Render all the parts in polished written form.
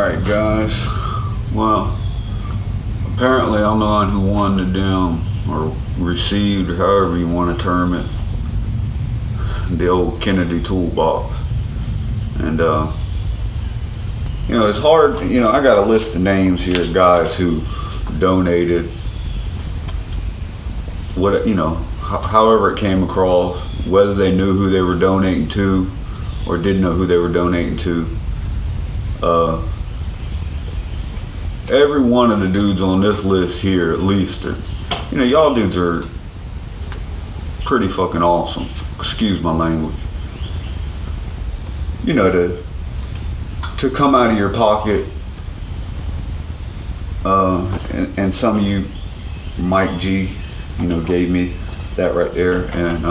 Alright guys, well, apparently I'm the one who won the damn, or received, or however you want to term it, the old Kennedy toolbox. And it's hard, I got a list of names here, guys who donated, however it came across, whether they knew who they were donating to or didn't know who they were donating to. Every one of the dudes on this list here, at least, y'all dudes are pretty fucking awesome. Excuse my language. To come out of your pocket, and some of you, Mike G, gave me that right there, and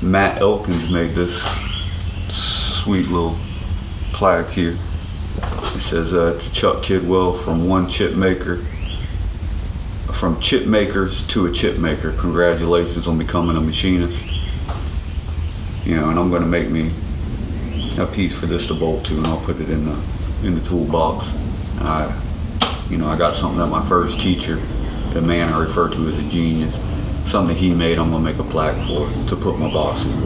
Matt Elkins made this sweet little plaque here. It says to Chuck Kidwell, from chip makers to a chip maker. Congratulations on becoming a machinist. And I'm gonna make me a piece for this to bolt to, and I'll put it in the toolbox. I got something that my first teacher, the man I refer to as a genius, something he made, I'm gonna make a plaque for to put my box in.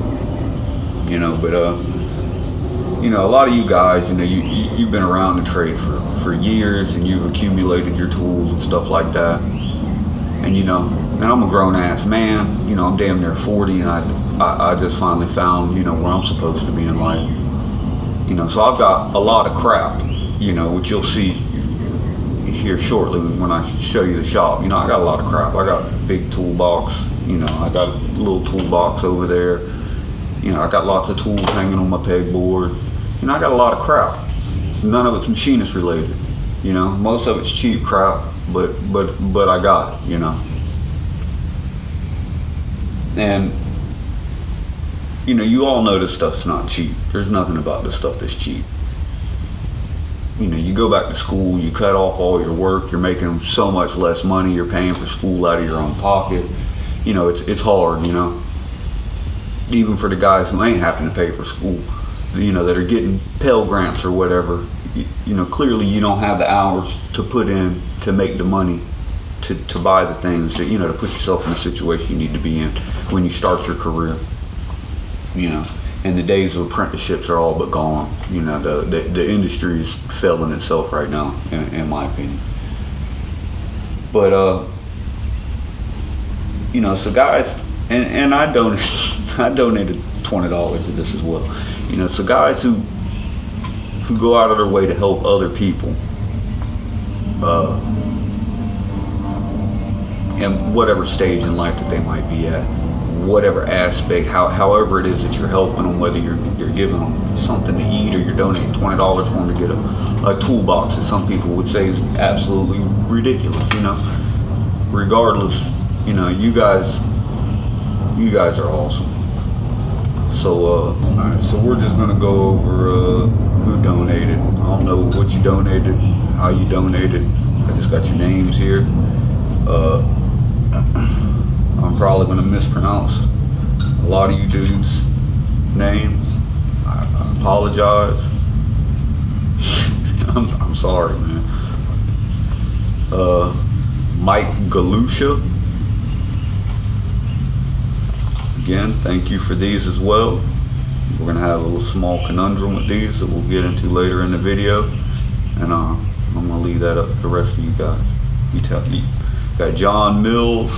But a lot of you guys, you've been around the trade for years, and you've accumulated your tools and stuff like that. And and I'm a grown ass man. I'm damn near 40, and I just finally found where I'm supposed to be in life. So I've got a lot of crap, which you'll see here shortly when I show you the shop. I got a lot of crap. I got a big toolbox. I got a little toolbox over there. I got lots of tools hanging on my pegboard. I got a lot of crap. None of it's machinist related. Most of it's cheap crap, but I got it. And you all know this stuff's not cheap. There's nothing about this stuff that's cheap. You go back to school, you cut off all your work, you're making so much less money, you're paying for school out of your own pocket. It's hard, even for the guys who ain't having to pay for school, that are getting Pell Grants or whatever. Clearly you don't have the hours to put in to make the money to buy the things that, to put yourself in the situation you need to be in when you start your career. And the days of apprenticeships are all but gone. The industry is failing itself right now, in my opinion. But so guys, and I donated $20 to this as well. So guys who go out of their way to help other people, in whatever stage in life that they might be at, whatever aspect, however it is that you're helping them, whether you're giving them something to eat or you're donating $20 for them to get a toolbox that some people would say is absolutely ridiculous. Regardless, you guys are awesome. So alright, so we're just gonna go over who donated. I don't know what you donated, how you donated. I just got your names here. I'm probably gonna mispronounce a lot of you dudes' names. I apologize. I'm sorry, man. Mike Galusha. Again, thank you for these as well. We're gonna have a little small conundrum with these that we'll get into later in the video, and I'm gonna leave that up to the rest of you guys. You got John Mills,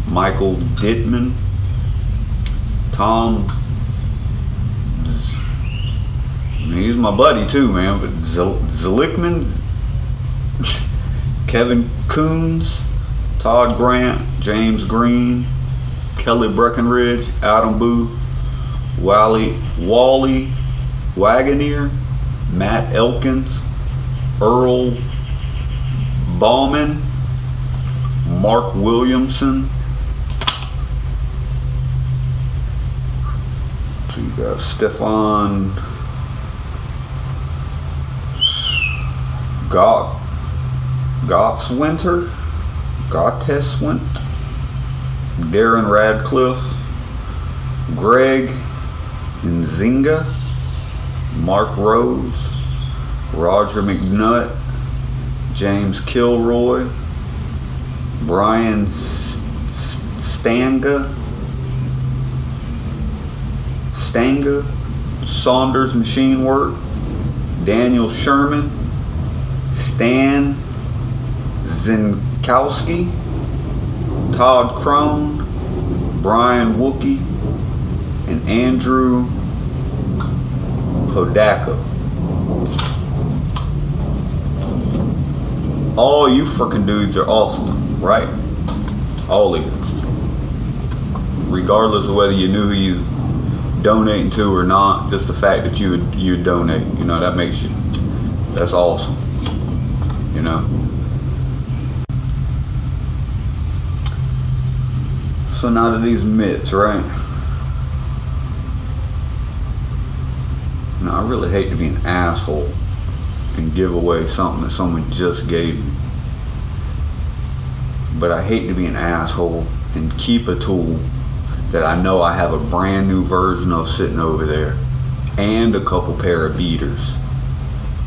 Michael Dittman, Tom, he's my buddy too, man, but Zlickman, Kevin Coons, Todd Grant, James Green, Kelly Breckenridge, Adam Boo, Wally Wagoneer, Matt Elkins, Earl Bauman, Mark Williamson. So you got Stefan Gottswinter, Darren Radcliffe, Greg Nzinga, Mark Rose, Roger McNutt, James Kilroy, Brian Stanga, Saunders Machine Work, Daniel Sherman, Stan Zinkowski, Todd Crone, Brian Wookie, and Andrew Podako. All you frickin' dudes are awesome, right? All of you. Regardless of whether you knew who you donating to or not, just the fact that you would donate, you know, that makes you, that's awesome, you know. So now to these mitts, right? Now I really hate to be an asshole and give away something that someone just gave me, but I hate to be an asshole and keep a tool that I know I have a brand new version of sitting over there, and a couple pair of beaters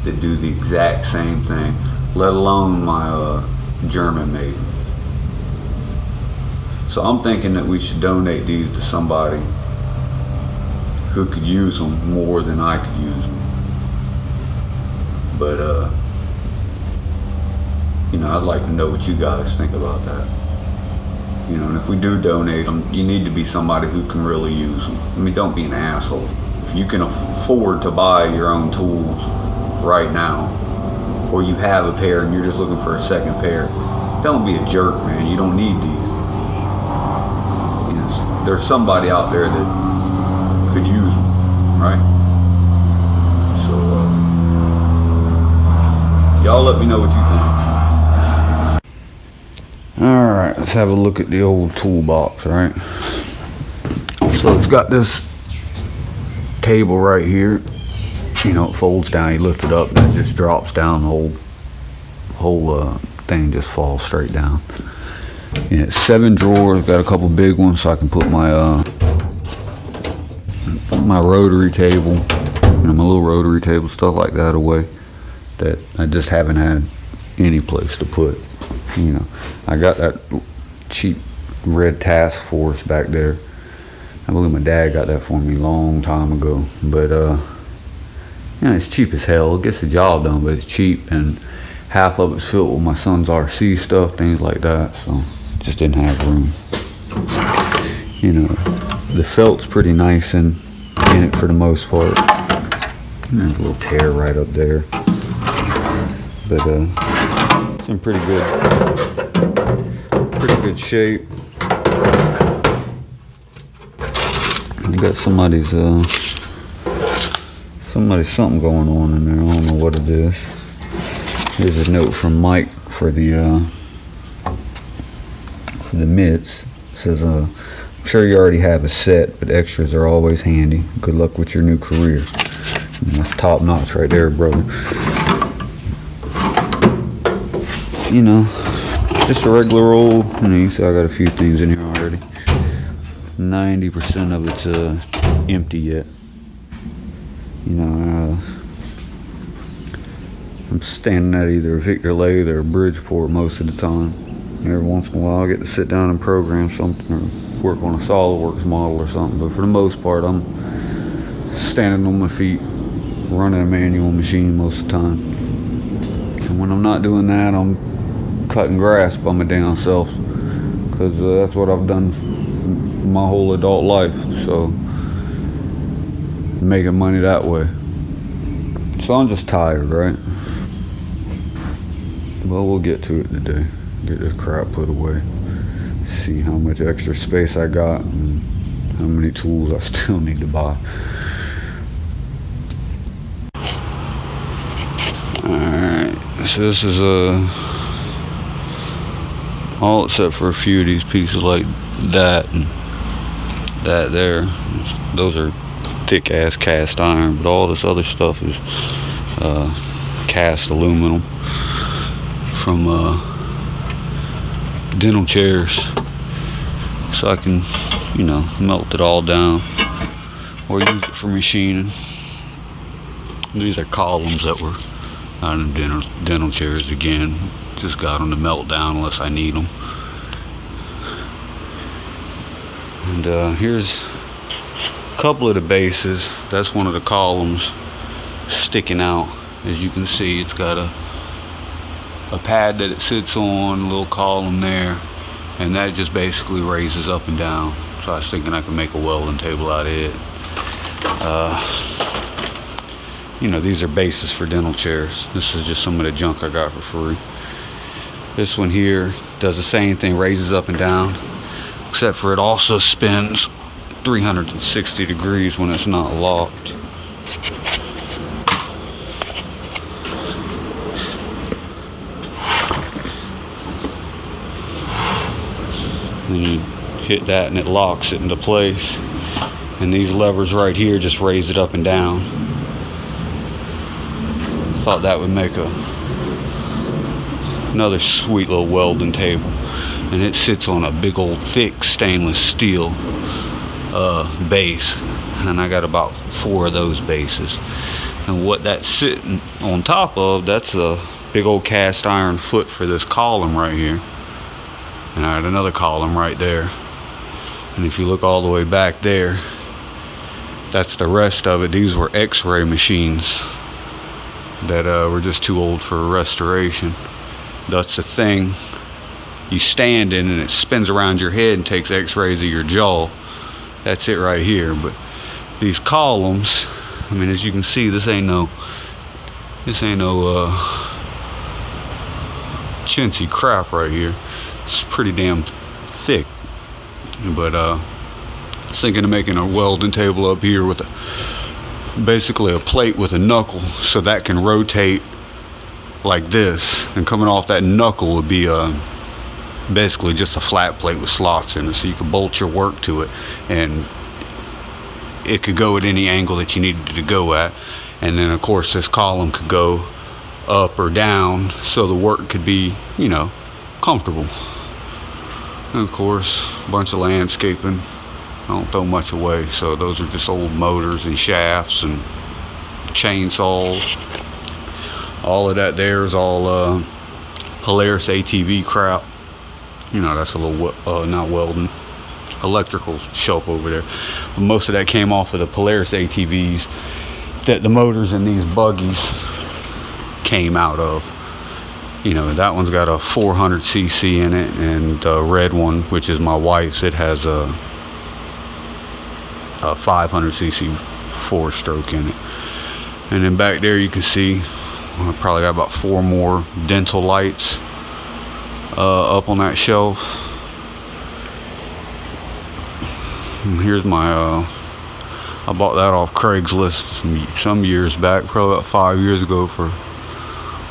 that do the exact same thing, let alone my German made. So I'm thinking that we should donate these to somebody who could use them more than I could use them. But you know, I'd like to know what you guys think about that. You know, and if we do donate them, you need to be somebody who can really use them. I mean, don't be an asshole. If you can afford to buy your own tools right now, or you have a pair and you're just looking for a second pair, don't be a jerk, man. You don't need these. You know, there's somebody out there that could use them, right? So, y'all let me know what you think. Alright, let's have a look at the old toolbox, right? So it's got this table right here. You know, it folds down, you lift it up, and it just drops down. The whole thing just falls straight down. And it's 7 drawers, got a couple big ones so I can put my my rotary table, you know, my little rotary table, stuff like that away that I just haven't had any place to put. You know, I got that cheap red Task Force back there. I believe my dad got that for me a long time ago, but you know, it's cheap as hell. It gets the job done, but it's cheap, and half of it's filled with my son's RC stuff, things like that, so just didn't have room. You know, the felt's pretty nice in it for the most part. There's a little tear right up there, but it's in pretty good shape. I got somebody's something going on in there. I don't know what it is. Here's a note from Mike for the mitts. It says, I'm sure you already have a set, but extras are always handy. Good luck with your new career. And that's top notch right there, brother. You know, just a regular old, you know, you see I got a few things in here already. 90% of it's empty yet. You know, I'm standing at either Victor Lathe or Bridgeport most of the time. Every once in a while I get to sit down and program something or work on a SolidWorks model or something, but for the most part I'm standing on my feet running a manual machine most of the time. And when I'm not doing that, I'm cutting grass by my damn self, because that's what I've done my whole adult life, so making money that way. So I'm just tired, right? Well, we'll get to it today. Get this crap put away, see how much extra space I got and how many tools I still need to buy. Alright, so this is all except for a few of these pieces like that and that there. Those are thick ass cast iron, but all this other stuff is cast aluminum from dental chairs, so I can, you know, melt it all down or use it for machining. These are columns that were Out of dental chairs again. Just got them to melt down unless I need them. And here's a couple of the bases. That's one of the columns sticking out. As you can see, it's got a pad that it sits on, a little column there, and that just basically raises up and down. So I was thinking I could make a welding table out of it. You know, these are bases for dental chairs. This is just some of the junk I got for free. This one here does the same thing, raises up and down, except for it also spins 360 degrees when it's not locked. Then you hit that and it locks it into place. And these levers right here just raise it up and down. Thought that would make another sweet little welding table. And it sits on a big old thick stainless steel base, and I got about 4 of those bases. And what that's sitting on top of, that's a big old cast iron foot for this column right here, and I had another column right there. And if you look all the way back there, that's the rest of it. These were x-ray machines that were just too old for restoration. That's the thing you stand in, and it spins around your head and takes x-rays of your jaw. That's it right here. But these columns, I mean, as you can see, this ain't no chintzy crap right here. It's pretty damn thick. But I was thinking of making a welding table up here with basically a plate with a knuckle, so that can rotate like this, and coming off that knuckle would be basically just a flat plate with slots in it, so you could bolt your work to it, and it could go at any angle that you needed to go at. And then of course this column could go up or down, so the work could be, you know, comfortable. And of course a bunch of landscaping. I don't throw much away, so those are just old motors and shafts and chainsaws. All of that there is all Polaris ATV crap. You know, that's a little not welding, electrical shelf over there. But most of that came off of the Polaris ATVs that the motors in these buggies came out of. You know, that one's got a 400cc in it, and the red one, which is my wife's, it has a 500cc 4-stroke in it. And then back there you can see I probably got about 4 more dental lights up on that shelf. And here's my I bought that off Craigslist some years back, probably about 5 years ago, for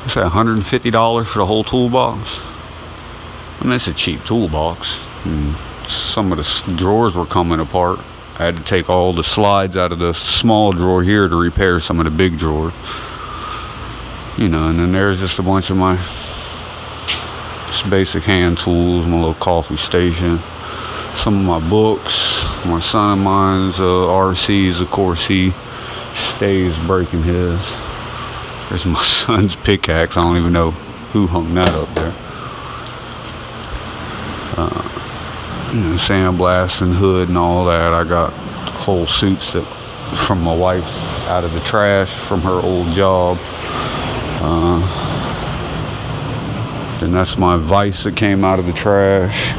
let's say $150 for the whole toolbox. I mean, it's a cheap toolbox. And some of the drawers were coming apart. I had to take all the slides out of the small drawer here to repair some of the big drawers. You know, and then there's just a bunch of my just basic hand tools, my little coffee station, some of my books, my son of mine's RCs, of course he stays breaking his. There's my son's pickaxe. I don't even know who hung that up there. You know, sandblasting, hood and all that. I got whole suits that from my wife out of the trash from her old job. Then that's my vise that came out of the trash.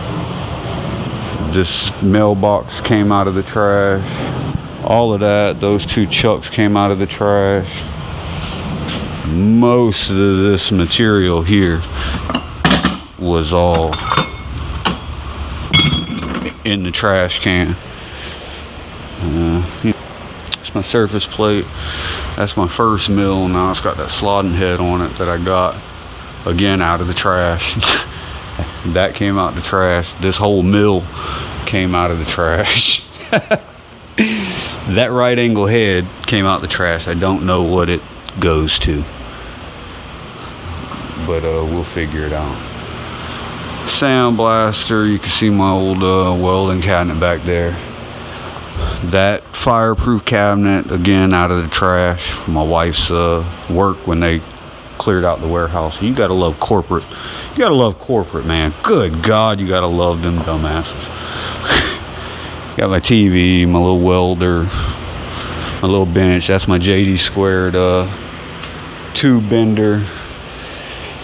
This mailbox came out of the trash. All of that, those 2 chucks came out of the trash. Most of this material here was all in the trash can. It's my surface plate. That's my first mill. Now it's got that slotting head on it that I got again out of the trash. That came out the trash. This whole mill came out of the trash. That right angle head came out the trash. I don't know what it goes to, but we'll figure it out. Sandblaster, you can see my old welding cabinet back there. That fireproof cabinet, again out of the trash. My wife's work when they cleared out the warehouse. You gotta love corporate. You gotta love corporate, man. Good God, you gotta love them dumbasses. Got my TV, my little welder, my little bench. That's my JD squared tube bender.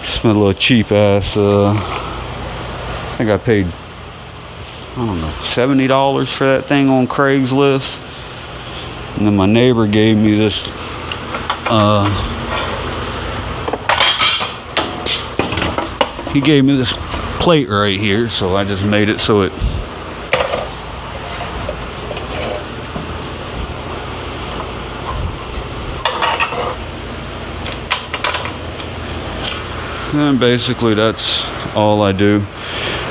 It's my little cheap ass. I think I paid, I don't know, $70 for that thing on Craigslist. And then my neighbor gave me this he gave me this plate right here, so I just made it so it and basically that's all I do.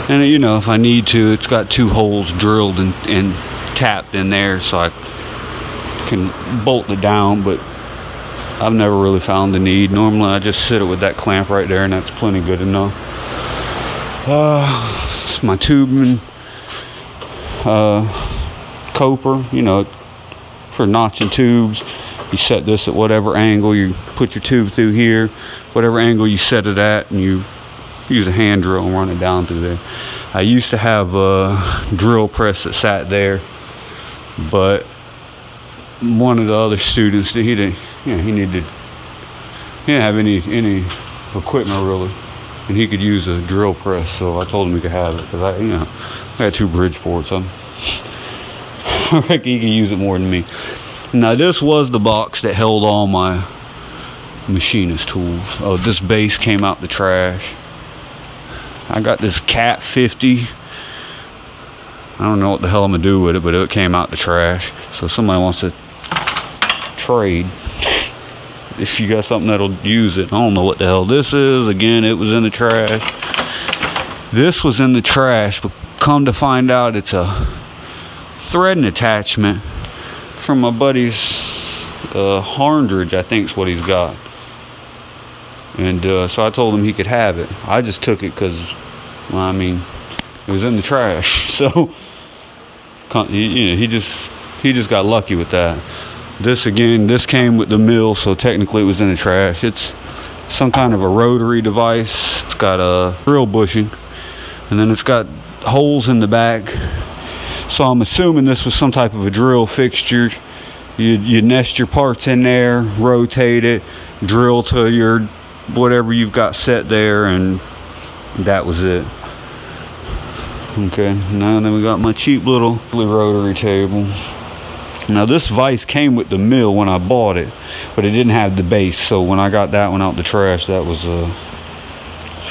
And you know, if I need to, it's got 2 holes drilled and tapped in there, so I can bolt it down, but I've never really found the need. Normally I just sit it with that clamp right there, and that's plenty good enough. My tubing coper, you know, for notching tubes. You set this at whatever angle, you put your tube through here, whatever angle you set it at, and you use a hand drill and run it down through there. I used to have a drill press that sat there, but one of the other students, he didn't have any equipment really, and he could use a drill press, so I told him he could have it, because I had 2 Bridgeports. I reckon he could use it more than me. Now this was the box that held all my machinist tools. Oh, this base came out the trash. I got this Cat 50. I don't know what the hell I'm gonna do with it, but it came out the trash. So if somebody wants to trade, if you got something that'll use it, I don't know what the hell this is. Again, it was in the trash. This was in the trash, but come to find out, it's a threading attachment from my buddy's Harndridge, I think is what he's got. And so I told him he could have it. I just took it because, well, I mean, it was in the trash. So he just got lucky with that. This came with the mill, so technically it was in the trash. It's some kind of a rotary device. It's got a drill bushing, and then it's got holes in the back. So I'm assuming this was some type of a drill fixture. You nest your parts in there, rotate it, drill to your whatever you've got set there, and that was it. Okay, now then we got my cheap little rotary table. Now this vise came with the mill when I bought it, but it didn't have the base, so when I got that one out the trash, that was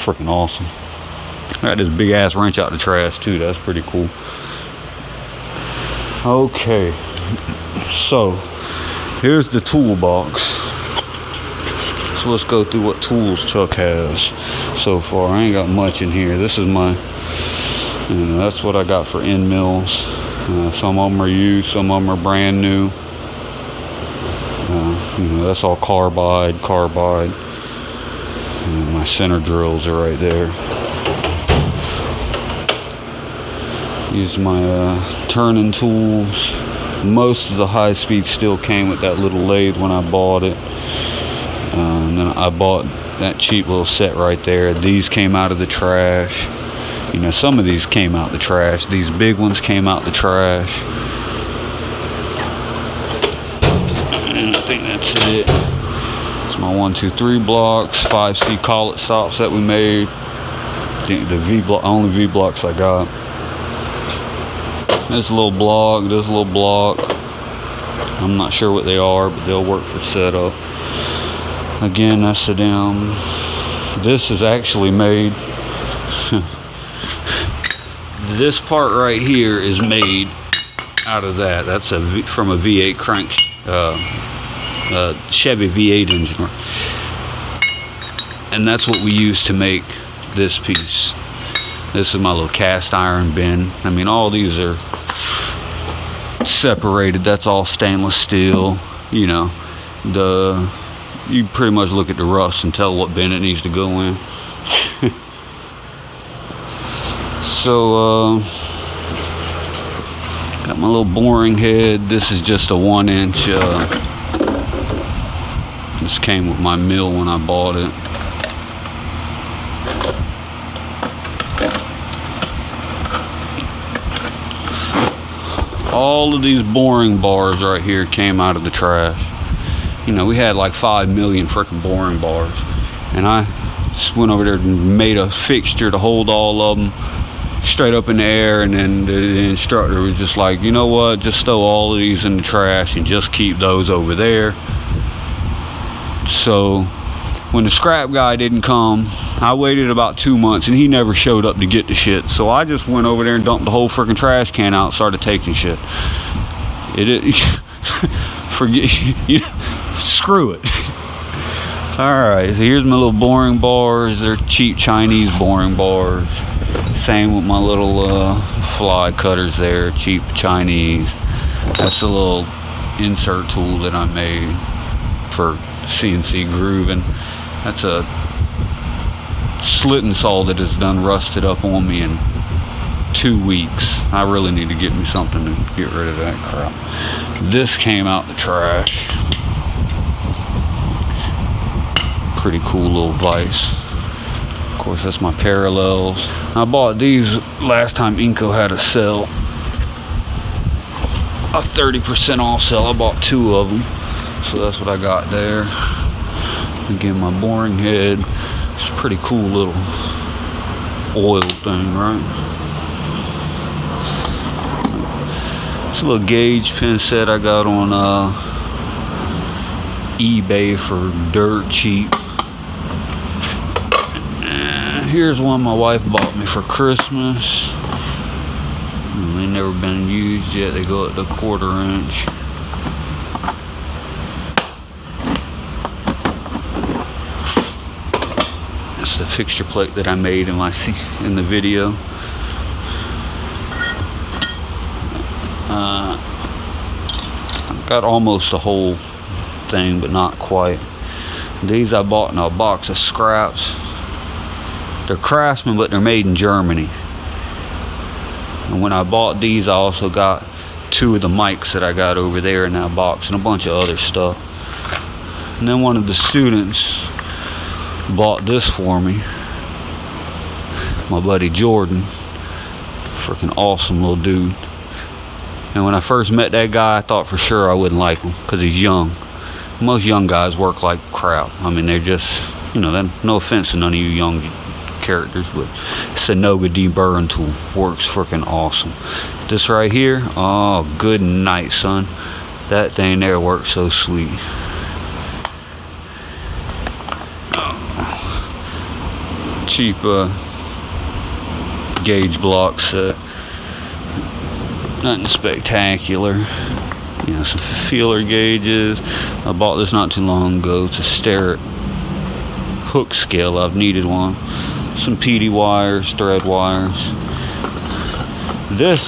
freaking awesome. I got this big ass wrench out the trash too. That's pretty cool. Okay, so here's the toolbox. So let's go through what tools Chuck has so far. I ain't got much in here. This is my, that's what I got for end mills. Some of them are used, some of them are brand new. That's all carbide. My center drills are right there. These are my turning tools. Most of the high speed still came with that little lathe when I bought it. And then I bought that cheap little set right there. These came out of the trash. Some of these came out the trash. These big ones came out the trash. And I think that's it. It's my 1, 2, 3 blocks, 5C collet stops that we made. I think the V block, only V blocks I got. This little block, I'm not sure what they are, but they'll work for setup. Again, that's the down. This is actually made, this part right here is made out of that. That's from a V8 crank, Chevy V8 engine. And that's what we use to make this piece. This is my little cast iron bin. I mean, all these are separated. That's all stainless steel. You pretty much look at the rust and tell what bin it needs to go in. So got my little boring head. This is just a 1-inch This came with my mill when I bought it. All of these boring bars right here came out of the trash. You know, we had like 5 million freaking boring bars, and I just went over there and made a fixture to hold all of them straight up in the air, and then the instructor was just like, you know what, just throw all of these in the trash and just keep those over there. So when the scrap guy didn't come, I waited about 2 months and he never showed up to get the shit. So I just went over there and dumped the whole freaking trash can out and started taking shit. Forget, you know, screw it. Alright, so here's my little boring bars. They're cheap Chinese boring bars. Same with my little fly cutters there, cheap Chinese. That's a little insert tool that I made for CNC grooving. That's a slitting saw that has done rusted up on me in 2 weeks. I really need to get me something to get rid of that crap. This came out the trash. Pretty cool little vise. Of course, that's my parallels. I bought these last time Inco had a sale, a 30% off sale. I bought 2 of them, so that's what I got there. Again, my boring head. It's a pretty cool little oil thing, right? It's a little gauge pin set I got on eBay for dirt cheap. Here's one my wife bought me for Christmas. They've never been used yet. They go at the 1/4 inch. That's the fixture plate that I made in the video. I've got almost the whole thing, but not quite. These I bought in a box of scraps. They're Craftsman, but they're made in Germany. And when I bought these, I also got 2 of the mics that I got over there in that box and a bunch of other stuff. And then one of the students bought this for me. My buddy Jordan. Freaking awesome little dude. And when I first met that guy, I thought for sure I wouldn't like him because he's young. Most young guys work like crap. I mean, they're just, you know, no offense to none of you young characters, but Synoga deburring tool works freaking awesome. This right here, oh good night, son. That thing there works so sweet. Cheap gauge block set. Nothing spectacular. You know, some feeler gauges. I bought this not too long ago. It's a Starrett hook scale. I've needed one. Some PD wires, thread wires. This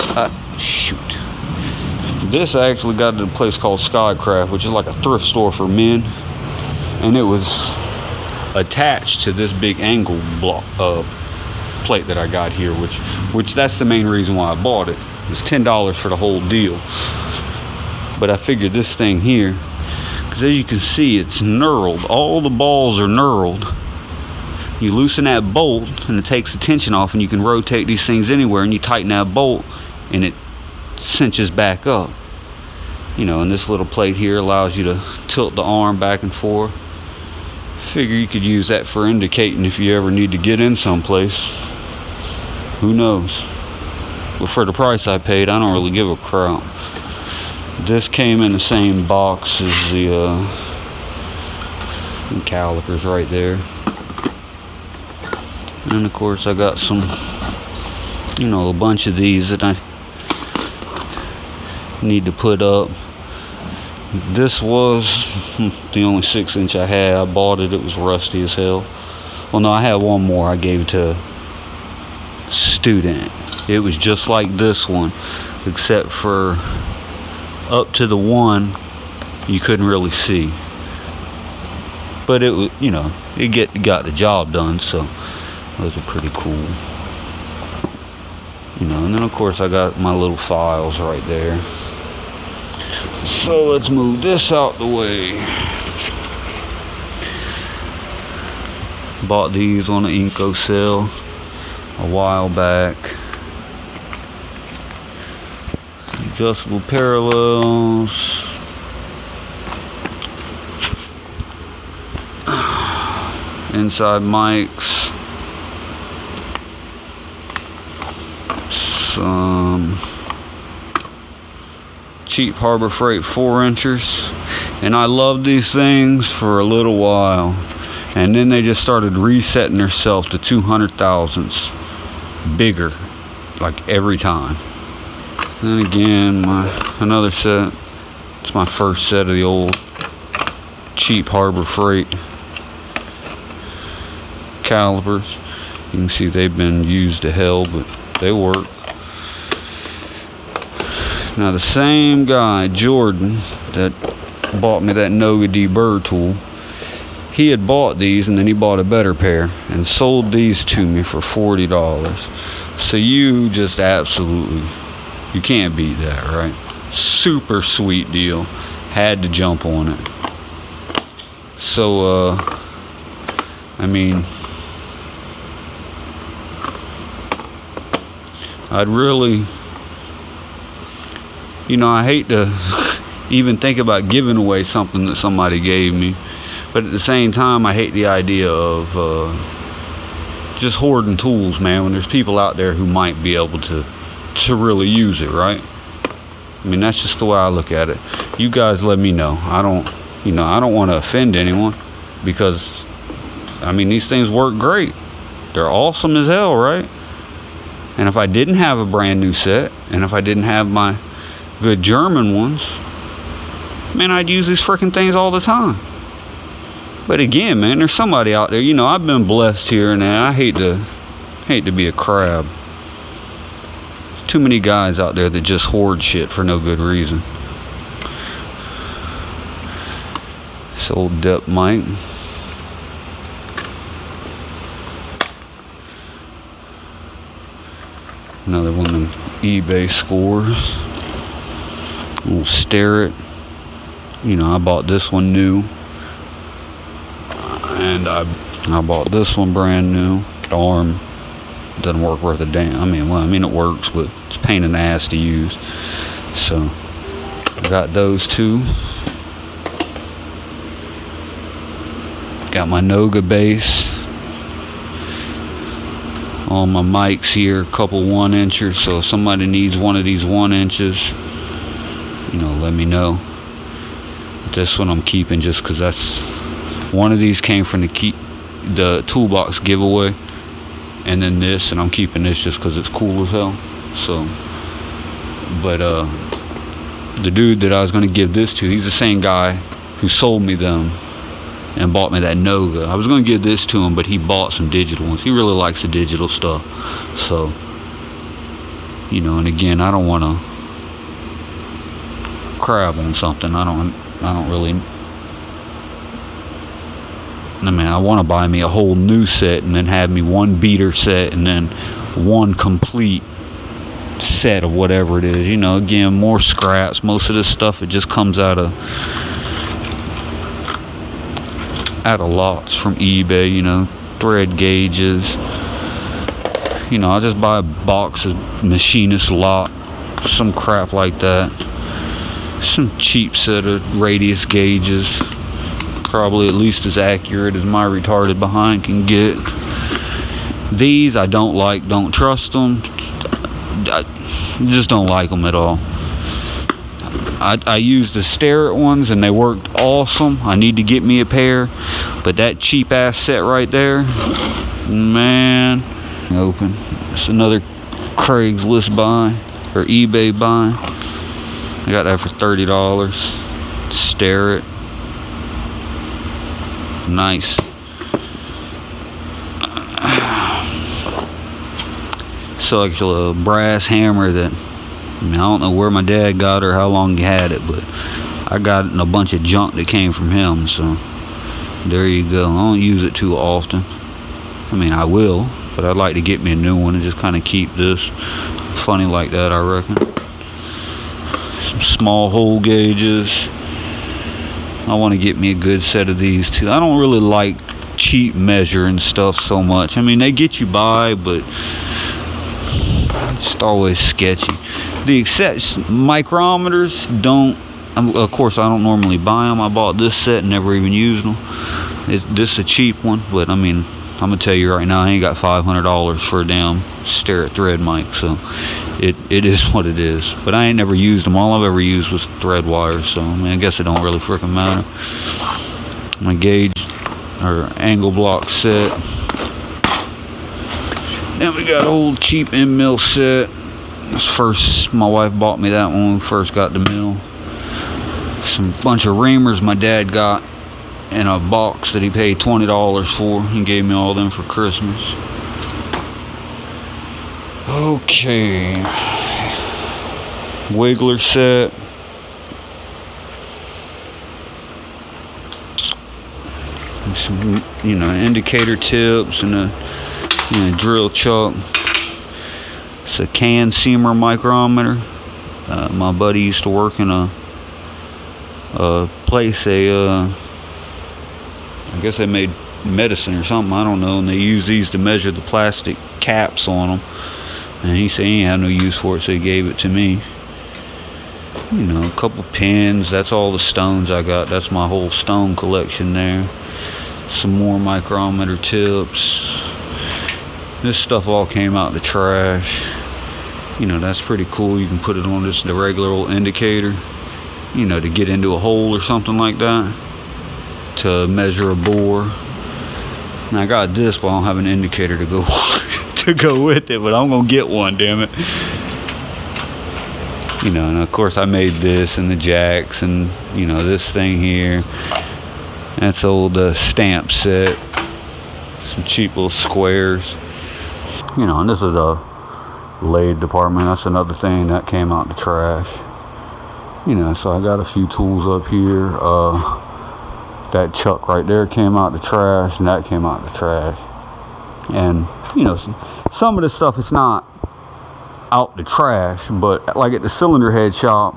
I actually got at a place called Skycraft, which is like a thrift store for men, and it was attached to this big angle block plate that I got here, which that's the main reason why I bought it. It was $10 for the whole deal. But I figured this thing here, because as you can see, it's knurled. All the balls are knurled. You loosen that bolt and it takes the tension off, and you can rotate these things anywhere, and you tighten that bolt and it cinches back up. You know, and this little plate here allows you to tilt the arm back and forth. Figure you could use that for indicating if you ever need to get in someplace. Who knows? But for the price I paid, I don't really give a crap. This came in the same box as the calipers right there. And of course I got some, you know, a bunch of these that I need to put up. This was the only 6-inch I had. I bought it, it was rusty as hell. Well, no, I had one more I gave to a student. It was just like this one, except for up to the one you couldn't really see. But it was, you know, it got the job done, so those are pretty cool. You know, and then of course I got my little files right there. So let's move this out the way. Bought these on the Inco sale a while back. Adjustable parallels. Inside mics. Some cheap Harbor Freight 4-inchers. And I loved these things for a little while. And then they just started resetting themselves to 200,000ths bigger, like every time. Then again, another set. It's my first set of the old cheap Harbor Freight calipers. You can see they've been used to hell, but they work. Now the same guy, Jordan, that bought me that Noga D burr tool, he had bought these and then he bought a better pair and sold these to me for $40. So you just absolutely, you can't beat that, right? Super sweet deal. Had to jump on it. So I mean, I'd really, you know, I hate to even think about giving away something that somebody gave me, but at the same time I hate the idea of just hoarding tools, man, when there's people out there who might be able to really use it, right? I mean, that's just the way I look at it. You guys let me know. I don't want to offend anyone, because I mean, these things work great. They're awesome as hell, right? And if I didn't have a brand new set, and if I didn't have my good German ones, man, I'd use these freaking things all the time. But again, man, there's somebody out there, you know, I've been blessed here and there. I hate to be a crab. There's too many guys out there that just hoard shit for no good reason. This old depth mic. Another one of them eBay scores. We'll stare it. You know, I bought this one new, and I bought this one brand new. The arm doesn't work worth a damn. I mean it works, but it's a pain in the ass to use. So I got those two. Got my Noga bass. All my mics here, a couple 1-inchers. So if somebody needs one of these 1-inches, you know, let me know. This one I'm keeping just because that's one of these came from the toolbox giveaway, and then this, and I'm keeping this just because it's cool as hell. So, but the dude that I was going to give this to, he's the same guy who sold me them and bought me that Noga. I was going to give this to him, but he bought some digital ones. He really likes the digital stuff. So, you know, and again, I don't want to crab on something. I don't really, I mean, I want to buy me a whole new set and then have me one beater set and then one complete set of whatever it is. You know, again, more scraps. Most of this stuff, it just comes out of lots from eBay, you know, thread gauges. You know, I'll just buy a box of machinist lot, some crap like that. Some cheap set of radius gauges, probably at least as accurate as my retarded behind can get. These I don't like, don't trust them. I just don't like them at all. I used the Starrett ones and they worked awesome. I need to get me a pair, but that cheap ass set right there, man. Open. It's another Craigslist buy or eBay buy. I got that for $30. Starrett. Nice. So actually a brass hammer that, I mean, I don't know where my dad got or how long he had it, but I got it in a bunch of junk that came from him, so there you go. I don't use it too often. I mean, I will, but I'd like to get me a new one and just kind of keep this funny like that, I reckon. Some small hole gauges. I want to get me a good set of these too. I don't really like cheap measuring stuff so much. I mean, they get you by, but it's always sketchy. The micrometers don't, of course I don't normally buy them. I bought this set and never even used them. This is a cheap one, but I mean, I'm gonna tell you right now, I ain't got $500 for a damn Starrett thread mic, so it is what it is. But I ain't never used them. All I've ever used was thread wire, so I mean, I guess it don't really freaking matter. My gauge or angle block set. Then we got old cheap end mill set. First, my wife bought me that one when we first got the mill. Some bunch of reamers my dad got in a box that he paid $20 for. He gave me all them for Christmas. Okay. Wiggler set. And some, indicator tips and a drill chuck. It's a CanSeamer micrometer. My buddy used to work in a place, I guess they made medicine or something, I don't know, and they use these to measure the plastic caps on them. And he said he had no use for it, so he gave it to me. A couple pins. That's all the stones I got. That's my whole stone collection there. Some more micrometer tips. This stuff all came out the trash. That's pretty cool. You can put it on just the regular old indicator, to get into a hole or something like that, to measure a bore. And I got this, but I don't have an indicator to go to go with it, but I'm gonna get one, damn it. And of course I made this and the jacks and this thing here. That's old stamp set. Some cheap little squares. And this is a lathe department. That's another thing that came out the trash. So I got a few tools up here. That chuck right there came out the trash, and that came out the trash. And some of the stuff is not out the trash, but like at the cylinder head shop,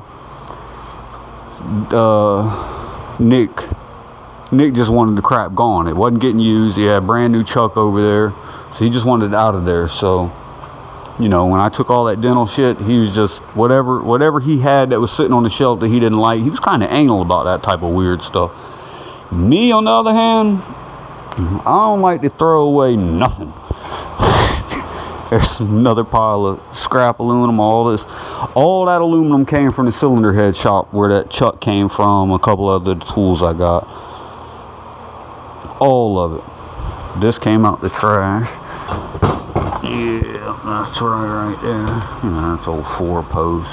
Nick just wanted the crap gone. It wasn't getting used. He had a brand new chuck over there, so he just wanted it out of there. So when I took all that dental shit, he was just whatever he had that was sitting on the shelf that he didn't like, he was kind of anal about that type of weird stuff. Me, on the other hand, I don't like to throw away nothing. There's another pile of scrap aluminum. All that aluminum came from the cylinder head shop where that chuck came from. A couple of the tools I got, all of it. This came out the trash. Yeah, that's right there. That's old 4-post.